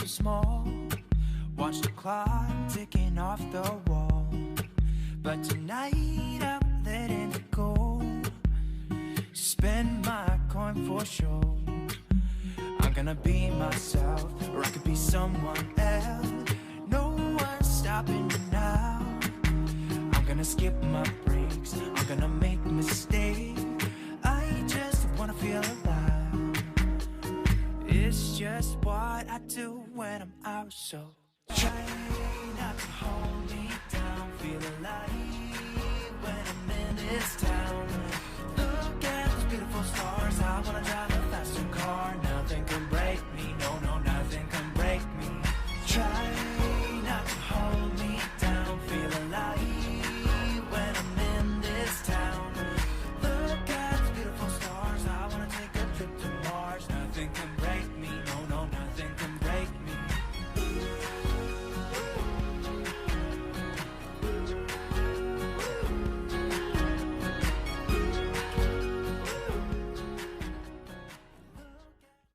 so small. Watch the clock ticking off the wall. But tonight I'm letting it go. Spend my coin for sure. I'm gonna be myself, or I could be someone else. No one's stopping me now. I'm gonna skip my breaks, I'm gonna make mistakes. I just wanna feel alive. It's just what I do when I'm out, so try not to hold me